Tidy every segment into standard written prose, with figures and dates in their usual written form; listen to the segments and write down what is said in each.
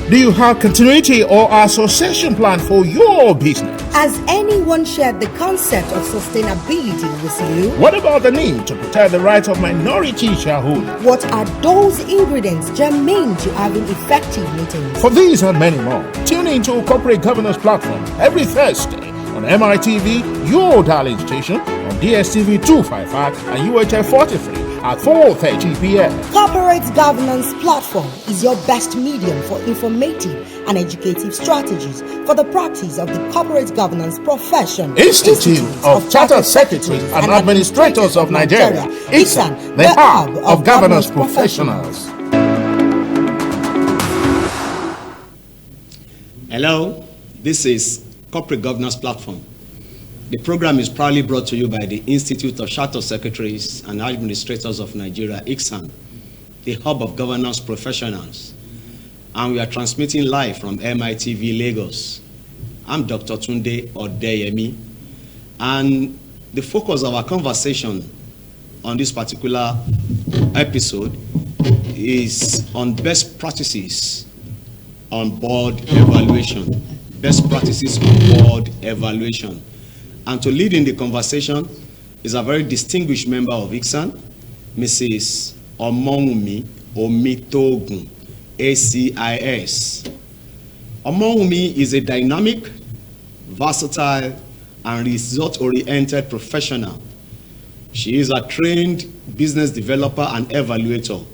Do you have continuity or association plan for your business? Has anyone shared the concept of sustainability with you? What about the need to protect the rights of minority shareholders? What are those ingredients germane to having effective meetings? For these and many more, tune into Corporate Governance Platform every Thursday on MITV, your darling station, on DSTV 255 and UHF 43 at 4:30 p.m. Corporate Governance Platform is your best medium for informative and educative strategies for the practice of the corporate governance profession. Institute of Chartered Secretaries and Administrators of Nigeria, ICSAN, the hub of governance professionals. Hello, this is Corporate Governance Platform. The program is proudly brought to you by the Institute of Chartered Secretaries and Administrators of Nigeria, ICSAN, the hub of governance professionals. And we are transmitting live from MITV Lagos. I'm Dr. Tunde Odeyemi, and the focus of our conversation on this particular episode is on best practices on board evaluation. Best practices on board evaluation. And to lead in the conversation is a very distinguished member of ICSAN, Mrs. Omowunmi Omitogun, ACIS. Omowunmi is a dynamic, versatile, and result-oriented professional. She is a trained business developer and evaluator,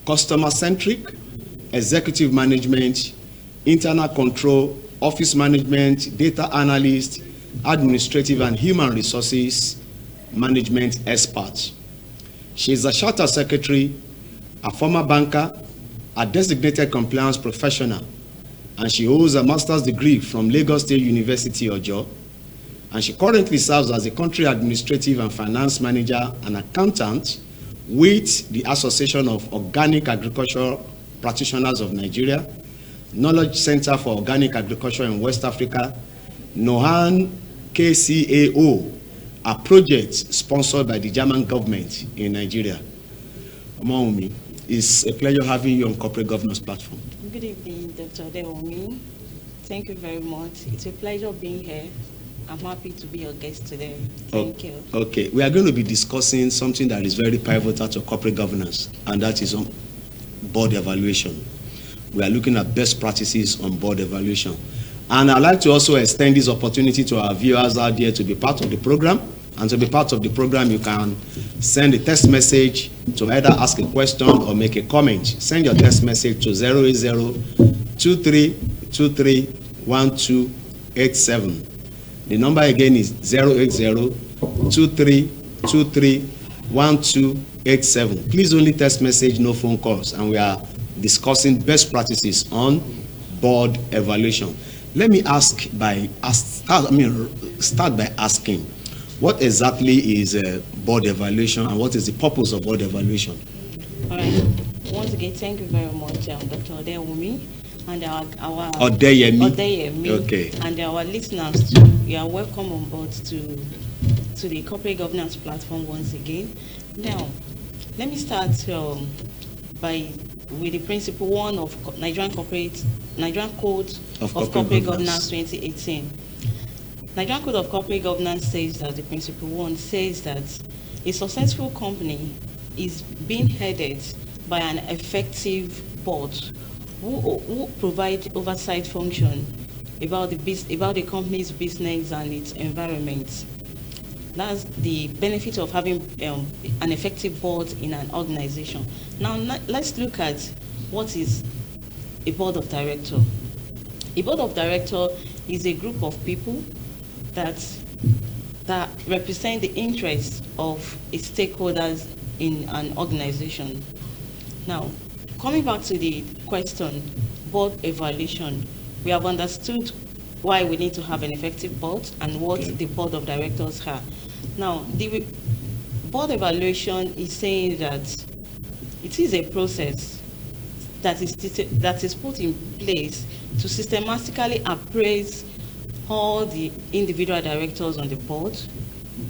customer-centric, executive management, internal control, office management, data analyst, administrative and human resources management expert. She is a charter secretary, a former banker, a designated compliance professional, and she holds a master's degree from Lagos State University, Ojo. And she currently serves as a country administrative and finance manager and accountant with the Association of Organic Agriculture Practitioners of Nigeria, Knowledge Center for Organic Agriculture in West Africa, Nohan KCAO, a project sponsored by the German government in Nigeria. Omowunmi, it's a pleasure having you on Corporate Governance Platform. Good evening, Dr. Odeyemi. Thank you very much. It's a pleasure being here. I'm happy to be your guest today. Thank you. Okay, we are going to be discussing something that is very pivotal to corporate governance, and that is on board evaluation. We are looking at best practices on board evaluation. And I'd like to also extend this opportunity to our viewers out there to be part of the program. And to be part of the program, you can send a text message to either ask a question or make a comment. Send your text message to 080-2323-1287. The number again is 080-2323-1287. Please only text message, no phone calls. And we are discussing best practices on board evaluation. Let me start by asking, what exactly is board evaluation and what is the purpose of board evaluation? All right. Once again, thank you very much, Dr. Odeyemi, and our Odeyemi, okay, and our listeners too. You are welcome on board to the Corporate Governance Platform once again. Now, let me start with the principle 1 of Nigerian Code of Corporate Governance 2018. Nigerian Code of Corporate Governance says that the principle 1 says that a successful company is being headed by an effective board who provide oversight function about the company's business and its environment. That's the benefit of having an effective board in an organization. Now, let's look at what is a board of director. A board of director is a group of people that represent the interests of its stakeholders in an organization. Now, coming back to the question, board evaluation, we have understood why we need to have an effective board and what the board of directors have. Now, the board evaluation is saying that it is a process that is put in place to systematically appraise all the individual directors on the board.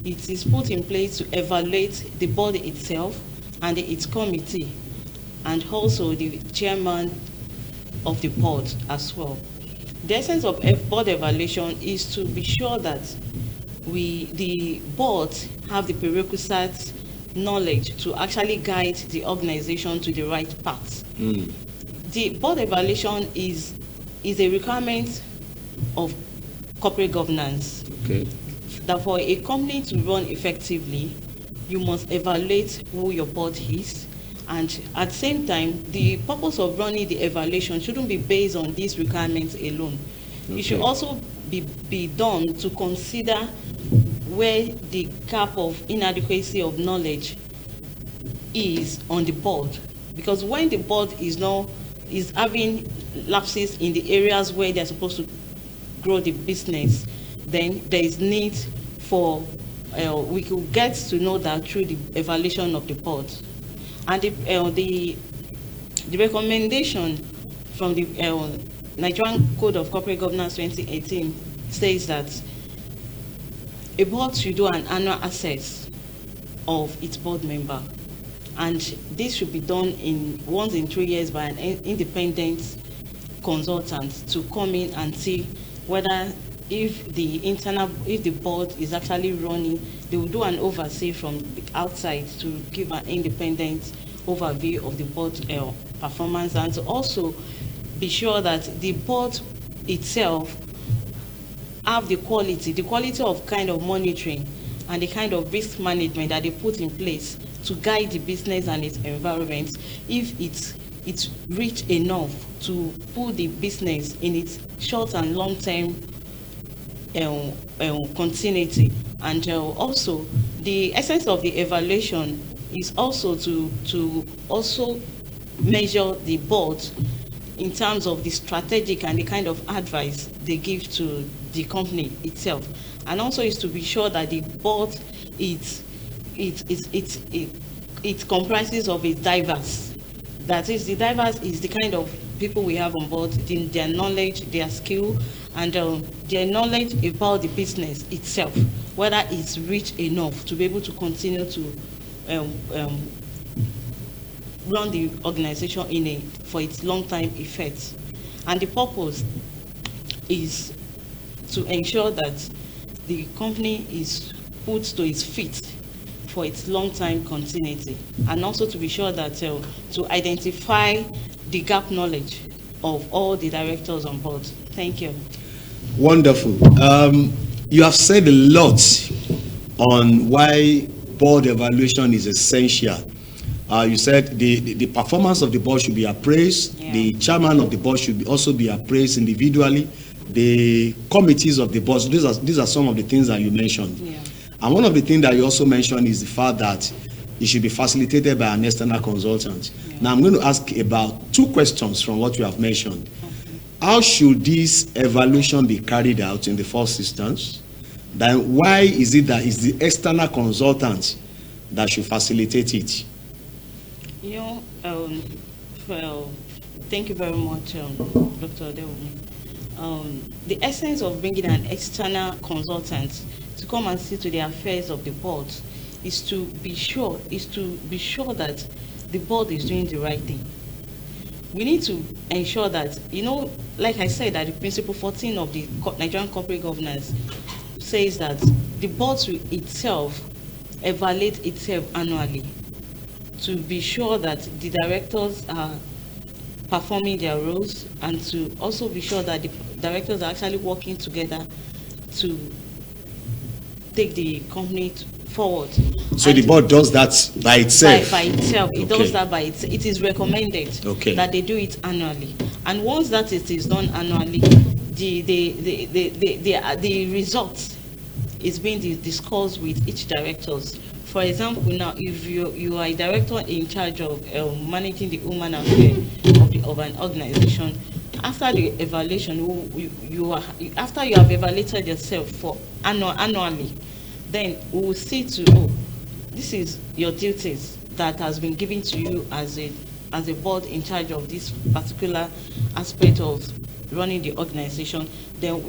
It is put in place to evaluate the board itself and its committee, and also the chairman of the board as well. The essence of board evaluation is to be sure that the board have the prerequisite knowledge to actually guide the organization to the right path. The board evaluation is a requirement of corporate governance. Okay. That for a company to run effectively, you must evaluate who your board is, and at the same time, the purpose of running the evaluation shouldn't be based on these requirements alone. Okay. It should also be done to consider where the gap of inadequacy of knowledge is on the board, because when the board is having lapses in the areas where they're supposed to grow the business, then there is need for we could get to know that through the evaluation of the board. And the recommendation from the Nigerian Code of Corporate Governance 2018 says that a board should do an annual assess of its board member, and this should be done once in 3 years by an independent consultant to come in and see whether if the board is actually running. They will do an oversee from the outside to give an independent overview of the board performance, and to also be sure that the board itself have the quality of kind of monitoring and the kind of risk management that they put in place to guide the business and its environment, if it's rich enough to put the business in its short and long term continuity. And also the essence of the evaluation is also to also measure the board in terms of the strategic and the kind of advice they give to the company itself, and also is to be sure that the board it comprises of a diverse. That is, the diverse is the kind of people we have on board, their knowledge, their skill, and their knowledge about the business itself, whether it's rich enough to be able to continue to run the organization for its long-time effects. And the purpose is to ensure that the company is put to its feet for its long-time continuity, and also to be sure that to identify the gap knowledge of all the directors on board. Thank you. Wonderful. You have said a lot on why board evaluation is essential. You said the performance of the board should be appraised. Yeah. The chairman of the board should also be appraised individually. The committees of the board. So these are some of the things that you mentioned. Yeah. And one of the things that you also mentioned is the fact that it should be facilitated by an external consultant. Yeah. Now I'm going to ask about 2 questions from what you have mentioned. Okay. How should this evaluation be carried out in the first instance? Then why is it that it's the external consultant that should facilitate it? Well, thank you very much, Dr. Adewumi. The essence of bringing an external consultant to come and see to the affairs of the board is to be sure that the board is doing the right thing. We need to ensure that, like I said, that the principle 14 of the Nigerian Corporate Governance says that the board will itself evaluate itself annually to be sure that the directors are performing their roles, and to also be sure that the directors are actually working together to take the company forward. So the board does that by itself? By itself. It does that by itself. It is recommended that they do it annually. And once that it is done annually, the results is being discussed with each directors. For example, now, if you are a director in charge of managing the human affairs of an organization, after the evaluation, after you have evaluated yourself for annually, then we will see this is your duties that has been given to you as a board in charge of this particular aspect of running the organization. Then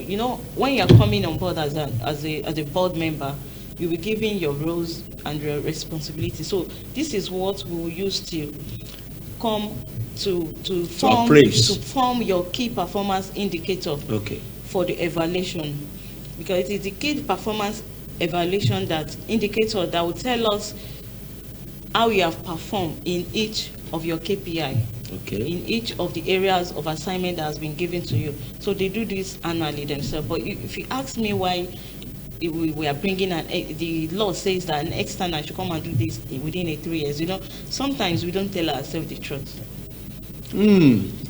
when you are coming on board as a board member, you'll be given your roles and your responsibilities. So this is what we will use to come to form your key performance indicator for the evaluation, because it is the key performance evaluation indicator that will tell us how you have performed in each of your KPI, in each of the areas of assignment that has been given to you. So they do this annually themselves. But if you ask me why we are bringing the law says that an external should come and do this within 3 years, sometimes we don't tell ourselves the truth.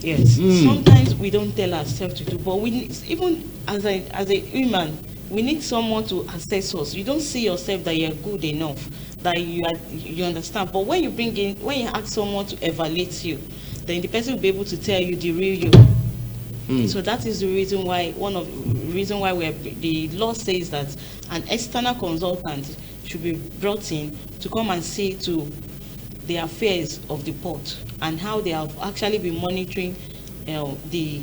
Yes, sometimes we don't tell ourselves to do, but we need, even as a human, we need someone to assess us. You don't see yourself that you're good enough, that you understand. But when you ask someone to evaluate you, then the person will be able to tell you the real you. So that is the reason why the law says that an external consultant should be brought in to come and see to the affairs of the port and how they have actually been monitoring the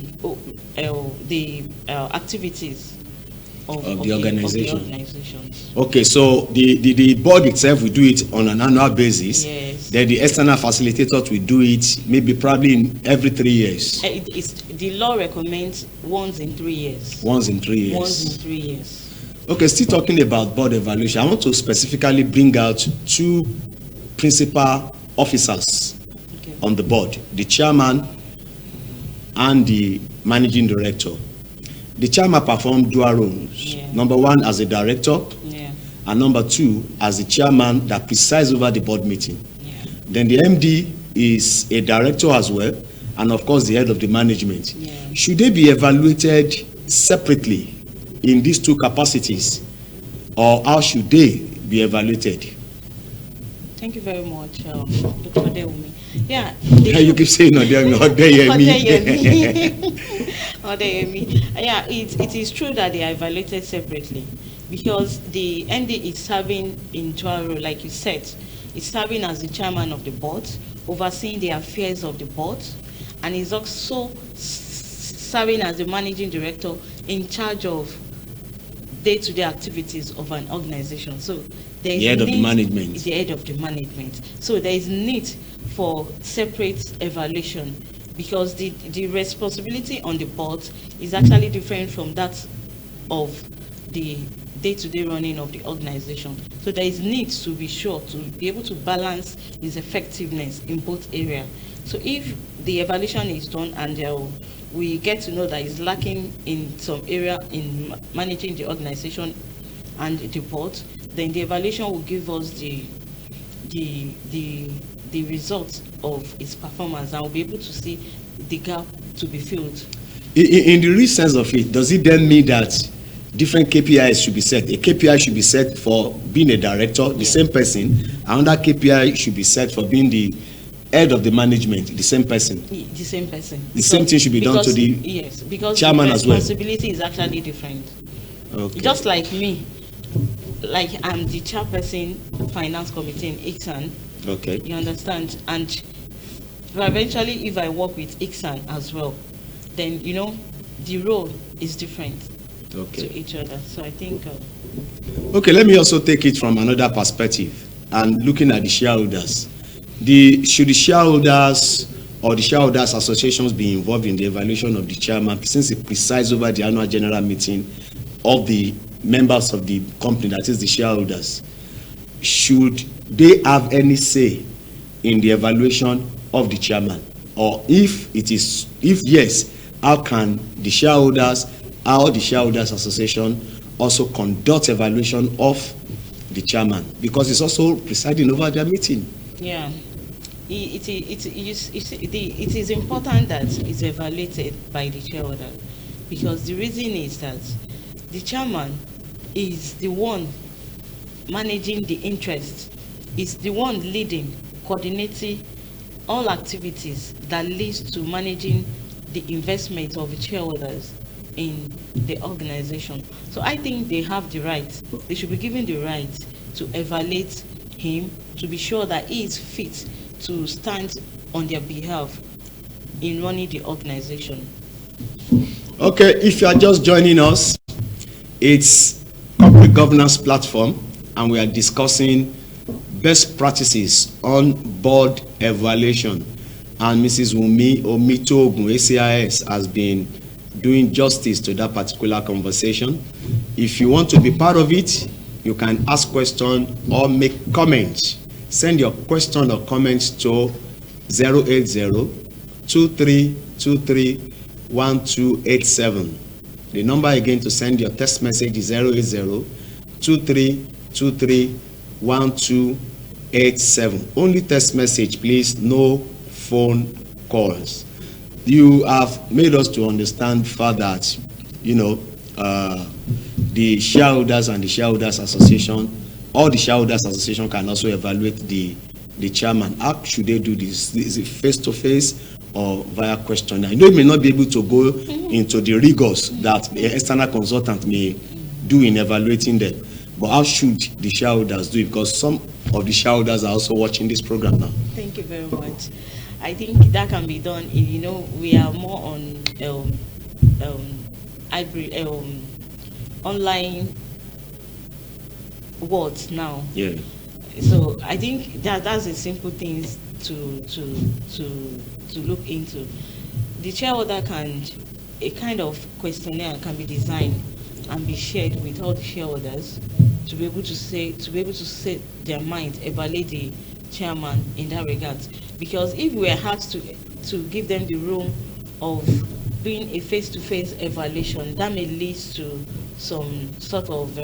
activities of the organization. Okay, so the board itself will do it on an annual basis. Yes. Then the external facilitators will do it probably in every 3 years. The law recommends once in 3 years. Once in 3 years. Once in 3 years. Okay, still talking about board evaluation, I want to specifically bring out 2 principal officers on the board, the chairman and the managing director. The chairman performed dual roles. Number 1 as a director, and number 2 as the chairman that presides over the board meeting. Then the MD is a director as well, and of course the head of the management. Should they be evaluated separately in these 2 capacities, or how should they be evaluated? Thank you very much, Dr. Dewumi. You keep saying Odeyemi. Yeah, it is true that they are evaluated separately, because the MD is serving in dual role, like you said. It's serving as the chairman of the board, overseeing the affairs of the board, and is also serving as the managing director in charge of day-to-day activities of an organization. So there is the head of the management. The head of the management. So there is need for separate evaluation, because the responsibility on the board is actually different from that of the day-to-day running of the organization. So there is need to be sure to be able to balance its effectiveness in both areas. So if the evaluation is done and we get to know that it's lacking in some area in managing the organization and the board, then the evaluation will give us the results of its performance, and we'll be able to see the gap to be filled. In the real sense of it, does it then mean that different KPIs should be set? A KPI should be set for being a director, the same person. Another KPI should be set for being the head of the management, the same person. The same person. The same thing should be done to the because chairman the as well. Responsibility is actually different. Okay. Just like me, like I'm the chairperson of finance committee in ICSAN. Okay. You understand? And eventually, if I work with ICSAN as well, then the role is different to each other. So I think. Okay, let me also take it from another perspective and looking at the shareholders. Should the shareholders or the shareholders associations be involved in the evaluation of the chairman, since he presides over the annual general meeting of the members of the company, that is the shareholders? Should they have any say in the evaluation of the chairman? Or if yes, how can the shareholders association also conduct evaluation of the chairman, because it's also presiding over their meeting? Yeah, it is important that it's evaluated by the shareholder, because the reason is that the chairman is the one managing the interest, is the one leading, coordinating all activities that leads to managing the investment of the shareholders in the organization. So I think they have the right, they should be given the right to evaluate him, to be sure that he is fit to stand on their behalf in running the organization. Okay, if you are just joining us, it's Corporate Governance Platform, and we are discussing best practices on board evaluation. and Mrs. Wumi Omitogun, ACIS, has been doing justice to that particular conversation. If you want to be part of it, you can ask questions or make comments. Send your question or comments to 080-2323-1287. The number again to send your text message is 080-2323-1287. Only text message, please, no phone calls. You have made us to understand further that, the shareholders and the shareholders association, or the shareholders association can also evaluate the chairman. How should they do this? Is it face-to-face or via questionnaire? I know you may not be able to go into the rigors that the external consultant may do in evaluating them, but how should the shareholders do it? Because some of the shareholders are also watching this program now. Thank you very much. I think that can be done. We are more on hybrid, online words now. Yeah. So I think that's a simple thing to look into. The shareholder a kind of questionnaire can be designed and be shared with all the shareholders to be able to set their mind, evaluate the chairman in that regard. Because if we are asked to give them the room of doing a face-to-face evaluation, that may lead to some sort of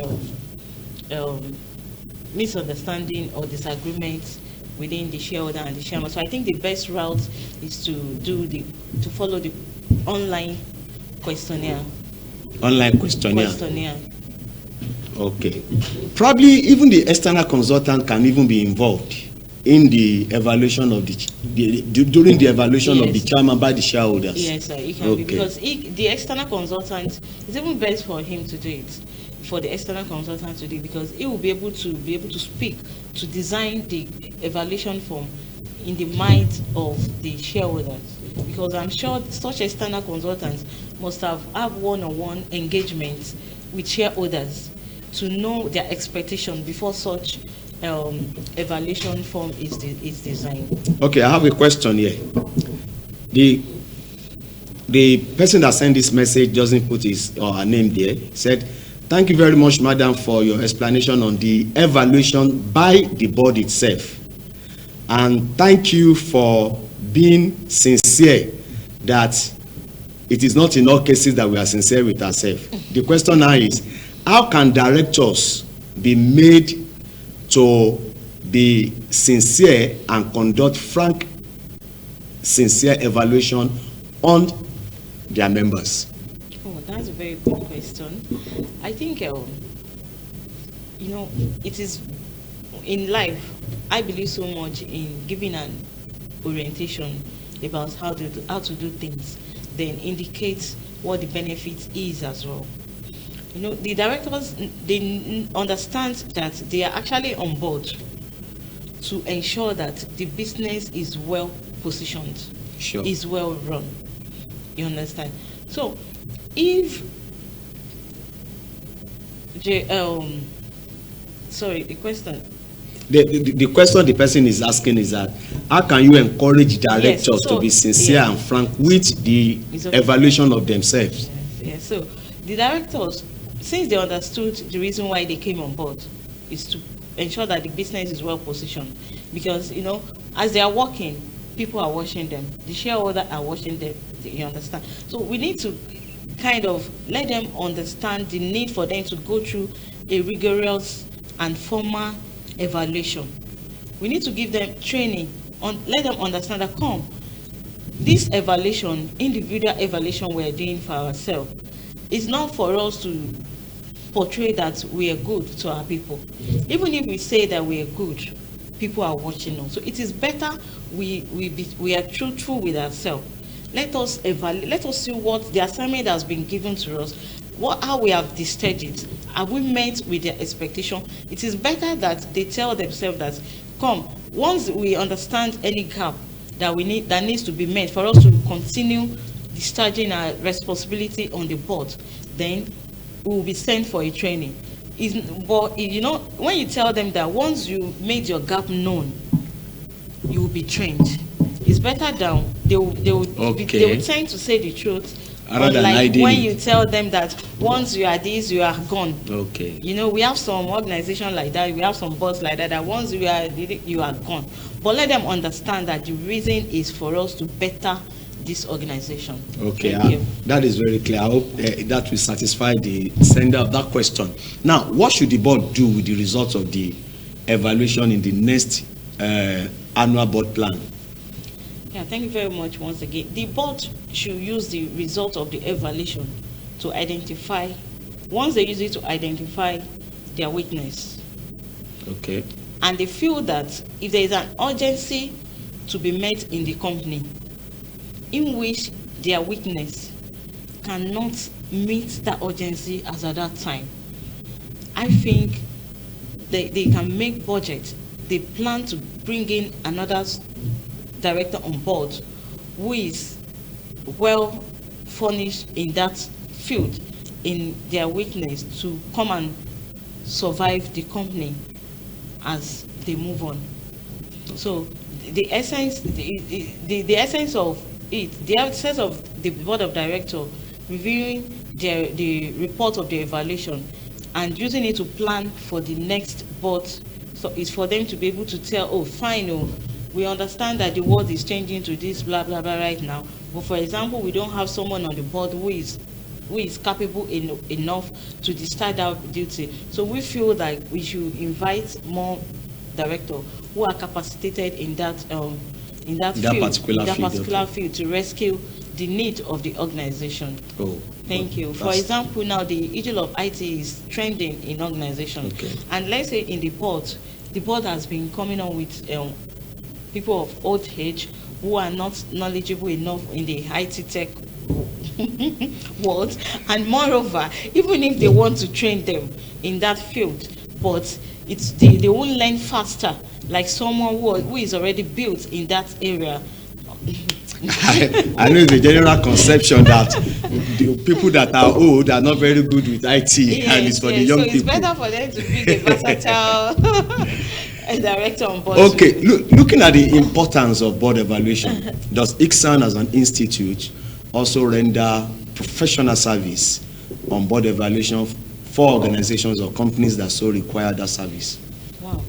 misunderstanding or disagreement within the shareholder and the chairman. So I think the best route is to follow the online questionnaire. Online questionnaire. Okay. Probably even the external consultant can even be involved in the evaluation of during the evaluation of the chairman by the shareholders. Yes, sir, it can be, because the external consultant, it's even best for him to do it, for the external consultant to do it, because he will be able to speak, to design the evaluation form in the mind of the shareholders. Because I'm sure such external consultants must have one-on-one engagement with shareholders to know their expectation before such evaluation form is designed. Okay, I have a question here. The person that sent this message doesn't put his or her name there. Said, "Thank you very much, madam, for your explanation on the evaluation by the board itself, and thank you for being sincere that it is not in all cases that we are sincere with ourselves." The question now is, how can directors be made to be sincere and conduct frank, sincere evaluation on their members? Oh, that's a very good question. I think, it is in life, I believe so much in giving an orientation about how to do things, then indicate what the benefit is as well. The directors, they understand that they are actually on board to ensure that the business is well positioned, is well run. You understand? So, if the question. The question the person is asking is that, how can you encourage directors to be sincere and frank with the evaluation of themselves? Yes. So the directors, since they understood the reason why they came on board, is to ensure that the business is well positioned. Because, as they are working, people are watching them. The shareholders are watching them. You understand? So we need to kind of let them understand the need for them to go through a rigorous and formal evaluation. We need to give them training, let them understand that this evaluation, individual evaluation we're doing for ourselves, is not for us to portray that we are good to our people. Even if we say that we are good, people are watching us. So it is better we are truthful with ourselves. Let us evaluate. Let us see what the assignment has been given to us. How we have discharged it. Have we met with their expectation? It is better that they tell themselves that, once we understand any gap that needs to be met for us to continue discharging our responsibility on the board, then we will be sent for a training. But when you tell them that once you made your gap known, you will be trained, it's it's better down. They will tend to say the truth. Unlike when you tell them that once you are this, you are gone. Okay. You know, we have some organizations like that. We have some boards like that. That once you are gone. But let them understand that the reason is for us to better this organization. Okay, that is very clear. I hope that will satisfy the sender of that question. Now, what should the board do with the results of the evaluation in the next annual board plan? Yeah, thank you very much once again. The board should use the result of the evaluation to identify, once they use it to identify their weakness. Okay. And they feel that if there is an urgency to be met in the company, in which their weakness cannot meet that urgency as at that time, I think they can make budget. They plan to bring in another director on board who is well furnished in that field, in their weakness, to come and survive the company as they move on. So the essence of the board of directors reviewing the report of the evaluation and using it to plan for the next board, so it's for them to be able to tell, oh fine, oh, we understand that the world is changing to this blah blah blah right now, but for example, we don't have someone on the board who is capable enough to discharge that duty. So we feel like we should invite more directors who are capacitated in that particular field to rescue the need of the organization. Oh, thank you. For example, now the issue of IT is trending in organization. Okay. And let's say in the board has been coming on with people of old age who are not knowledgeable enough in the IT tech world, and moreover, even if they want to train them in that field, but they won't learn faster like someone who is already built in that area. I know the general conception that the people that are old are not very good with IT, and it's for the young people. So it's better for them to be the versatile director on board. Okay, looking at the importance of board evaluation, does ICSAN as an institute also render professional service on board evaluation for organizations or companies that so require that service? Wow.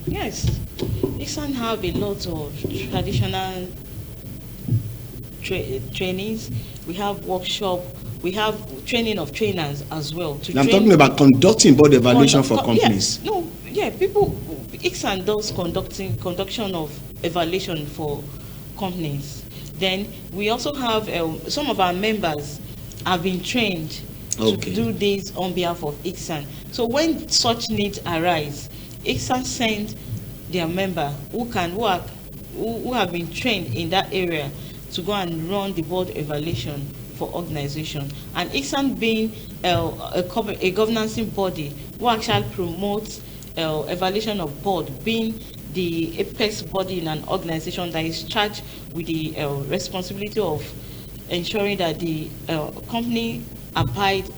Yes. ICSAN have a lot of traditional trainings. We have workshop. We have training of trainers as well. I'm talking about conducting board evaluation for companies. ICSAN does conduction of evaluation for companies. Then we also have some of our members have been trained to do this on behalf of ICSAN. So when such needs arise, ICSAN sends their member who have been trained in that area to go and run the board evaluation for organization. And ICSAN being a governance body who actually promotes evaluation of board, being the apex body in an organization that is charged with the responsibility of ensuring that the company abide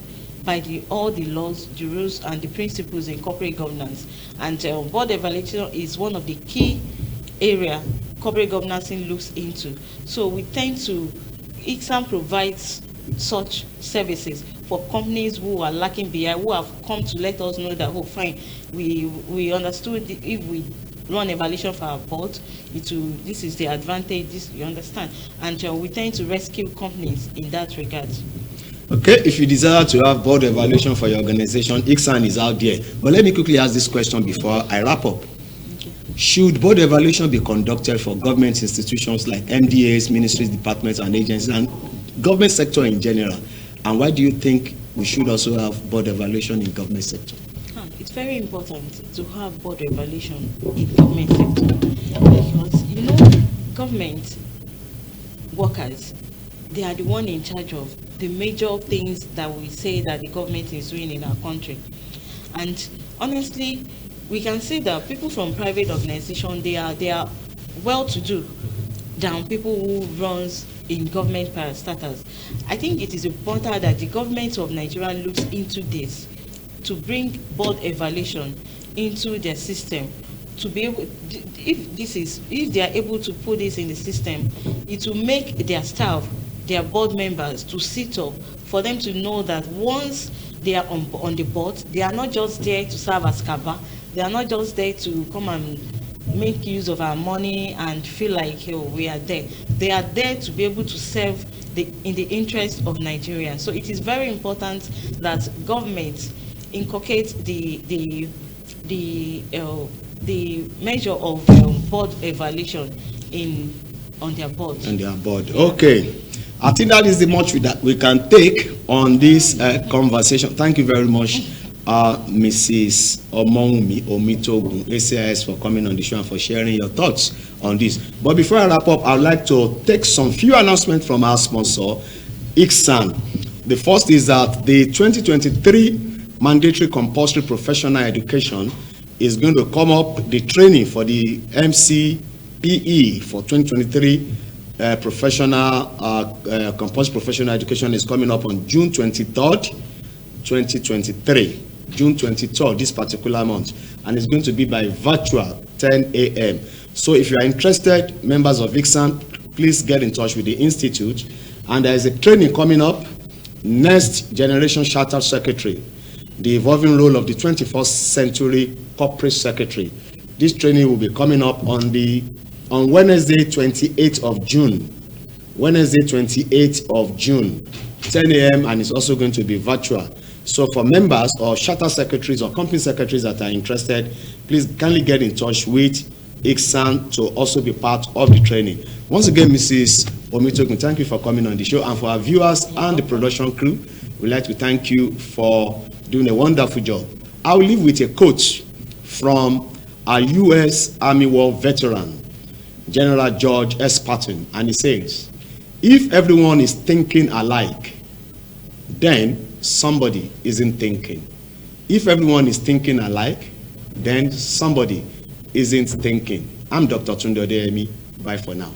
by all the laws, the rules, and the principles in corporate governance. And board evaluation is one of the key area corporate governance looks into. So we tend to, ICSAN provides such services for companies who are lacking behind, who have come to let us know that, oh fine, we understood if we run evaluation for our board, this is the advantage, this you understand, and we tend to rescue companies in that regard. Okay, if you desire to have board evaluation for your organization, ICSAN is out there. But let me quickly ask this question before I wrap up. Okay. Should board evaluation be conducted for government institutions like MDAs, ministries, departments, and agencies, and government sector in general? And why do you think we should also have board evaluation in government sector? It's very important to have board evaluation in government sector because, government workers, they are the one in charge of the major things that we say that the government is doing in our country. And honestly, we can say that people from private organization, they are well-to-do than people who runs in government parastatals. I think it is important that the government of Nigeria looks into this to bring board evaluation into their system to be able, if they are able to put this in the system, it will make their staff, their board members to sit up, for them to know that once they are on the board, they are not just there to serve as kaba, they are not just there to come and make use of our money and feel like, oh, we are there. They are there to be able to serve in the interest of Nigerians. So it is very important that government inculcate the measure of board evaluation on their board. On their board. Yeah. Okay. I think that is the much that we can take on this conversation. Thank you very much, Mrs. Omonmi Omitogun, ACIS, for coming on the show and for sharing your thoughts on this. But before I wrap up, I'd like to take some few announcements from our sponsor, ICSAN. The first is that the 2023 mandatory compulsory professional education is going to come up. The training for the MCPE for 2023 compulsory professional education is coming up on June 23rd, 2023. June 23rd, this particular month, and it's going to be by virtual 10 a.m. So if you are interested, members of ICSAN, please get in touch with the institute. And there is a training coming up, Next Generation Chartered Secretary, the evolving role of the 21st century corporate secretary. This training will be coming up on Wednesday, 28th of June. Wednesday, 28th of June, 10 a.m. and it's also going to be virtual. So for members or charter secretaries or company secretaries that are interested, please kindly get in touch with ICSAN to also be part of the training. Once again, Mrs. Omitogun, thank you for coming on the show. And for our viewers and the production crew, we'd like to thank you for doing a wonderful job. I'll leave with a quote from our U.S. Army War veteran, General George S. Patton, and he says, if everyone is thinking alike, then somebody isn't thinking. If everyone is thinking alike, then somebody isn't thinking. I'm Dr. Tunde Odeyemi. Bye for now.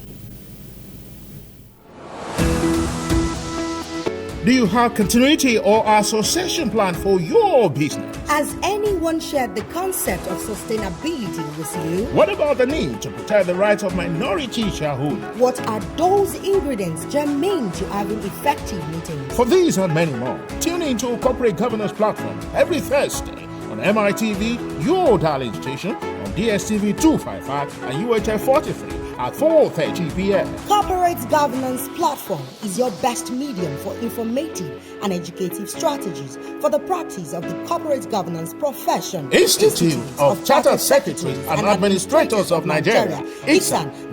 Do you have continuity or association plan for your business? Has anyone shared the concept of sustainability with you? What about the need to protect the rights of minority shareholders? What are those ingredients germane to having effective meetings? For these and many more, tune into Corporate Governance Platform every Thursday on MITV, your darling station, on DSTV 255 and UHF 43 at 4:30 p.m. Corporate Governance Platform is your best medium for informative and educative strategies for the practice of the corporate governance profession. Institute of Chartered Secretaries and Administrators of Nigeria, ICSAN.